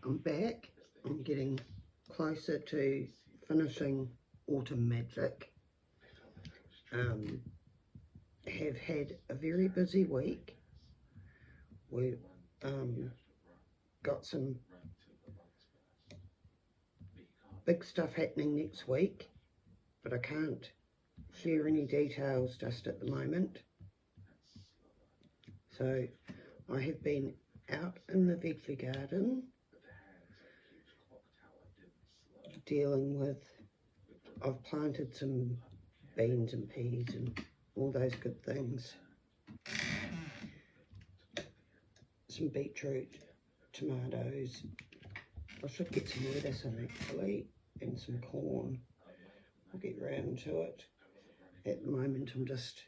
I'm back. I'm getting closer to finishing Autumn Magic. Have had a very busy week. We've got some big stuff happening next week, but I can't share any details just at the moment. So I have been out in the veggie garden dealing with, I've planted some beans and peas and all those good things. Some beetroot, tomatoes. I should get some lettuce in actually, and some corn. I'll get round to it. At the moment I'm just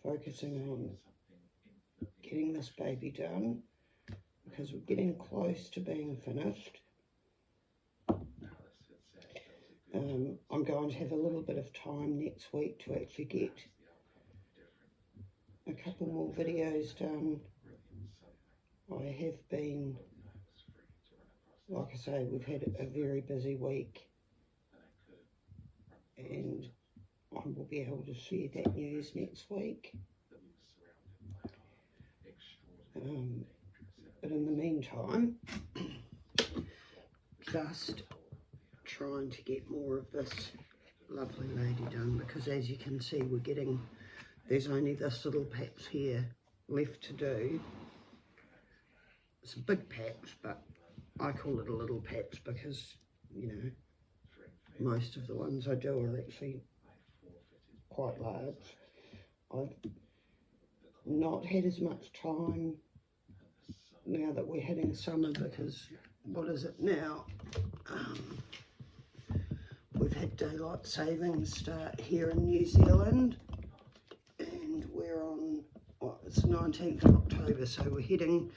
focusing on getting this baby done because we're getting close to being finished. I'm going to have a little bit of time next week to actually get a couple more videos done. I have been, like I say, we've had a very busy week, and I will be able to share that news next week. But in the meantime, just trying to get more of this lovely lady done, because as you can see, there's only this little patch here left to do. It's a big patch, but I call it a little patch because, you know, most of the ones I do are actually quite large. I've not had as much time now that we're hitting summer because, what is it now? We've had daylight savings start here in New Zealand, and we're on, well, it's 19th of October, so we're heading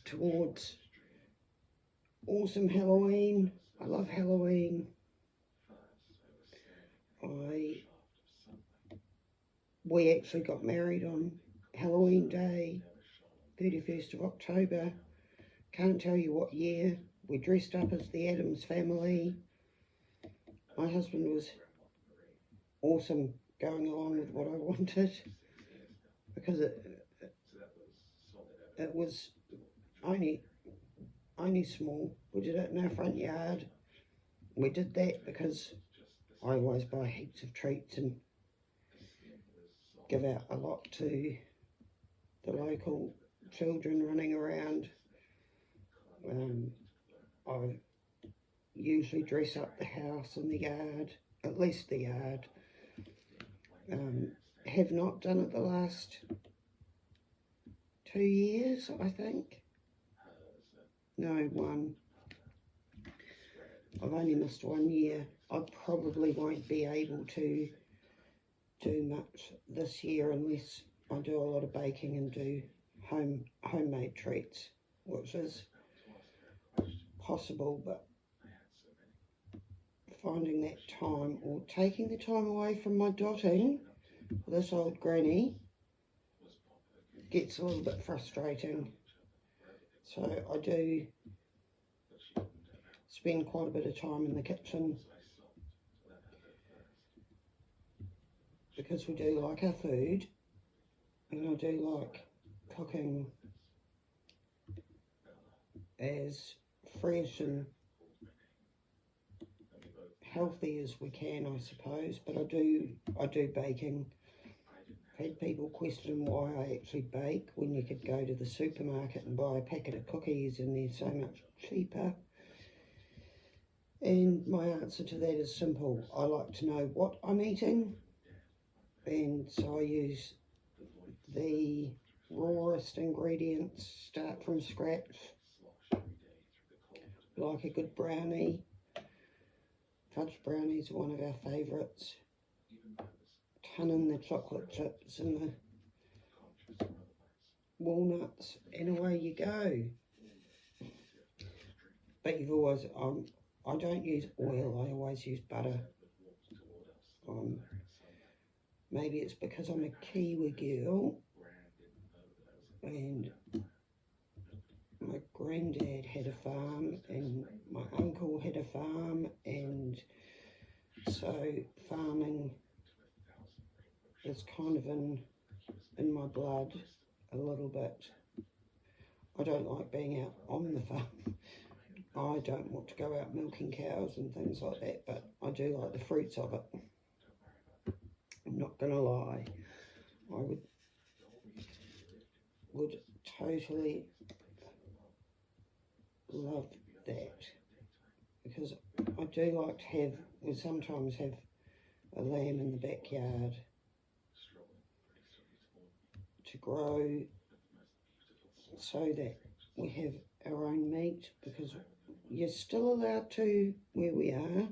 towards awesome Halloween. I love Halloween. We actually got married on Halloween Day, 31st of October. Can't tell you what year. We dressed up as the Addams Family. My husband was awesome going along with what I wanted, because it was only small. We did it in our front yard. We did that because I always buy heaps of treats and give out a lot to the local children running around. I usually dress up the house and the yard, at least the yard. Have not done it the last 2 years, I think. No, one. I've only missed 1 year. I probably won't be able to do much this year unless I do a lot of baking and do homemade treats, which is possible, but finding that time or taking the time away from my dotting for this old granny gets a little bit frustrating. So I do spend quite a bit of time in the kitchen because we do like our food, and I do like cooking as fresh and healthy as we can, I suppose. But I do baking. I've had people question why I actually bake when you could go to the supermarket and buy a packet of cookies and they're so much cheaper. And my answer to that is simple. I like to know what I'm eating, and so I use the rawest ingredients, start from scratch, like a good brownie. Fudge brownies are one of our favourites. Ton in the chocolate chips and the walnuts, and away you go. But you've always, I don't use oil, I always use butter. Maybe it's because I'm a Kiwi girl and granddad had a farm and my uncle had a farm, and so farming is kind of in my blood a little bit. I don't like being out on the farm. I don't want to go out milking cows and things like that, but I do like the fruits of it. I'm not going to lie. I would totally love that, because I do like to have, we sometimes have a lamb in the backyard to grow so that we have our own meat, because you're still allowed to where we are,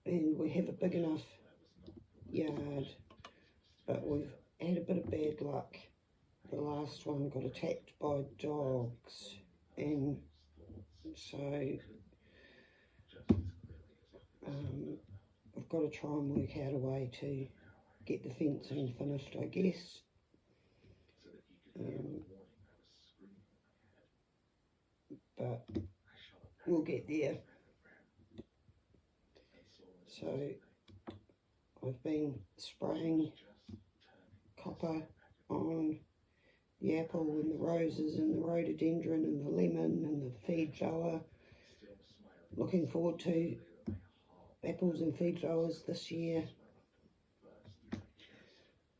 and we have a big enough yard, but we've had a bit of bad luck. The last one got attacked by dogs, and so I've got to try and work out a way to get the fencing finished, I guess. But we'll get there. So I've been spraying copper on the apple and the roses and the rhododendron and the lemon and the feed thrower. Looking forward to apples and feed throwers this year.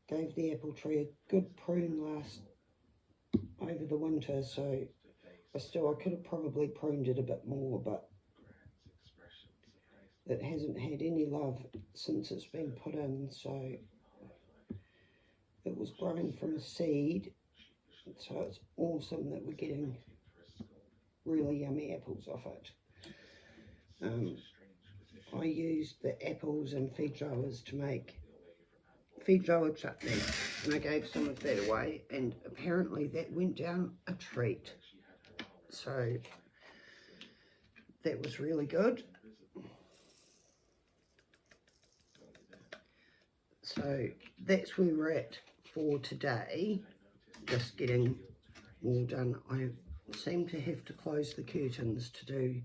Gave the apple tree a good prune over the winter, so I could have probably pruned it a bit more, but it hasn't had any love since it's been put in. So it was grown from a seed, so it's awesome that we're getting really yummy apples off it. I used the apples and feed throwers to make feed thrower chutney, and I gave some of that away, and apparently that went down a treat. So that was really good. So that's where we're at for today, just getting all done. I seem to have to close the curtains to do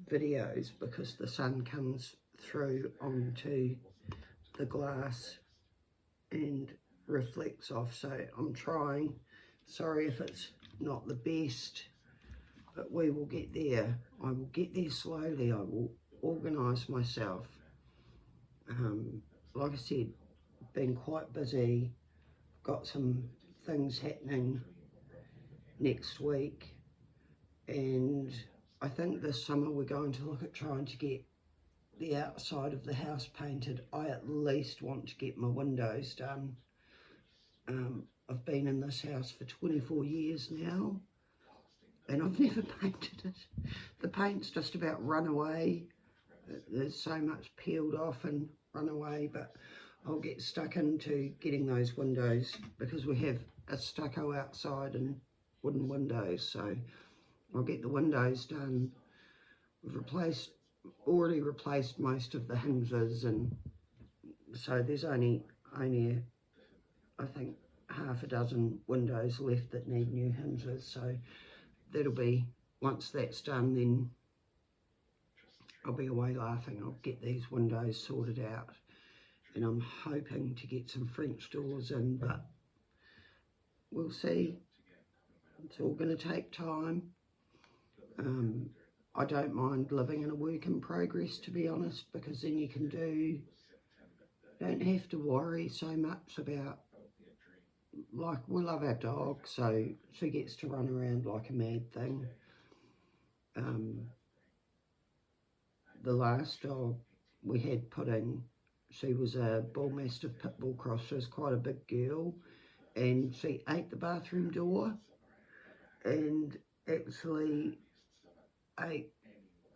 videos because the sun comes through onto the glass and reflects off, so I'm trying. Sorry if it's not the best, but we will get there. I will get there slowly. I will organise myself. Like I said, been quite busy. Got some things happening next week, and I think this summer we're going to look at trying to get the outside of the house painted. I at least want to get my windows done. I've been in this house for 24 years now, and I've never painted it. The paint's just about run away. There's so much peeled off and run away, but I'll get stuck into getting those windows because we have a stucco outside and wooden windows, so I'll get the windows done. We've already replaced most of the hinges, and so there's only I think half a dozen windows left that need new hinges, so that'll be, once that's done, then I'll be away laughing. I'll get these windows sorted out, and I'm hoping to get some French doors in, but we'll see. It's all going to take time. I don't mind living in a work in progress, to be honest, because then you don't have to worry so much about, like, we love our dog, so she gets to run around like a mad thing. The last dog we had put in, she was a bull mastiff pit bull cross. She was quite a big girl, and she ate the bathroom door and actually ate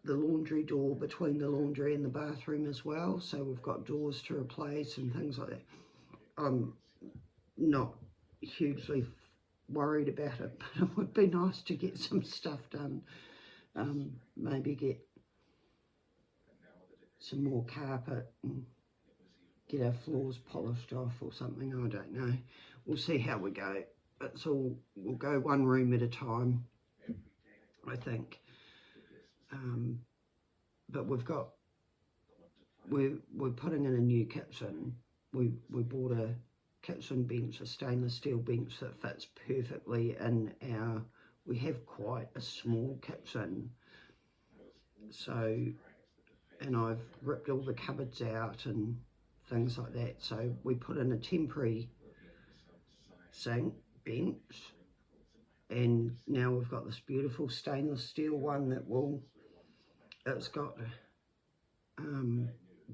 the laundry door between the laundry and the bathroom as well, so we've got doors to replace and things like that. I'm not hugely worried about it, but it would be nice to get some stuff done. Maybe get some more carpet and get our floors polished off or something. I don't know. We'll see how we go. We'll go one room at a time. I think. But we're putting in a new kitchen. We bought a kitchen bench, a stainless steel bench that fits perfectly in our, we have quite a small kitchen, so, and I've ripped all the cupboards out and things like that, so we put in a temporary sink bench, and now we've got this beautiful stainless steel one that it's got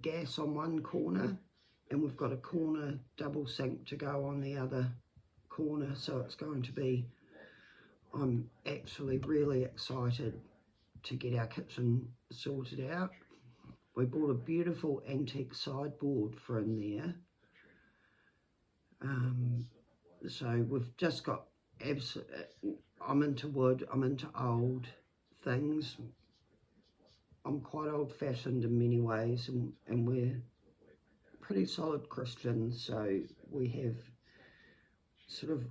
gas on one corner, and we've got a corner double sink to go on the other corner, so it's going to be, I'm actually really excited to get our kitchen sorted out. We bought a beautiful antique sideboard for in there. So we've just got, I'm into wood, I'm into old things. I'm quite old-fashioned in many ways, and we're pretty solid Christians, so we have sort of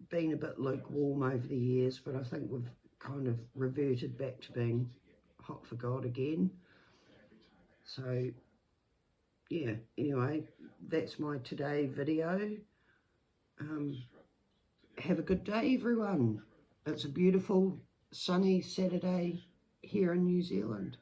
been a bit lukewarm over the years, but I think we've kind of reverted back to being hot for God again. So yeah, anyway, that's my today video. Have a good day, everyone. It's a beautiful sunny Saturday here in New Zealand.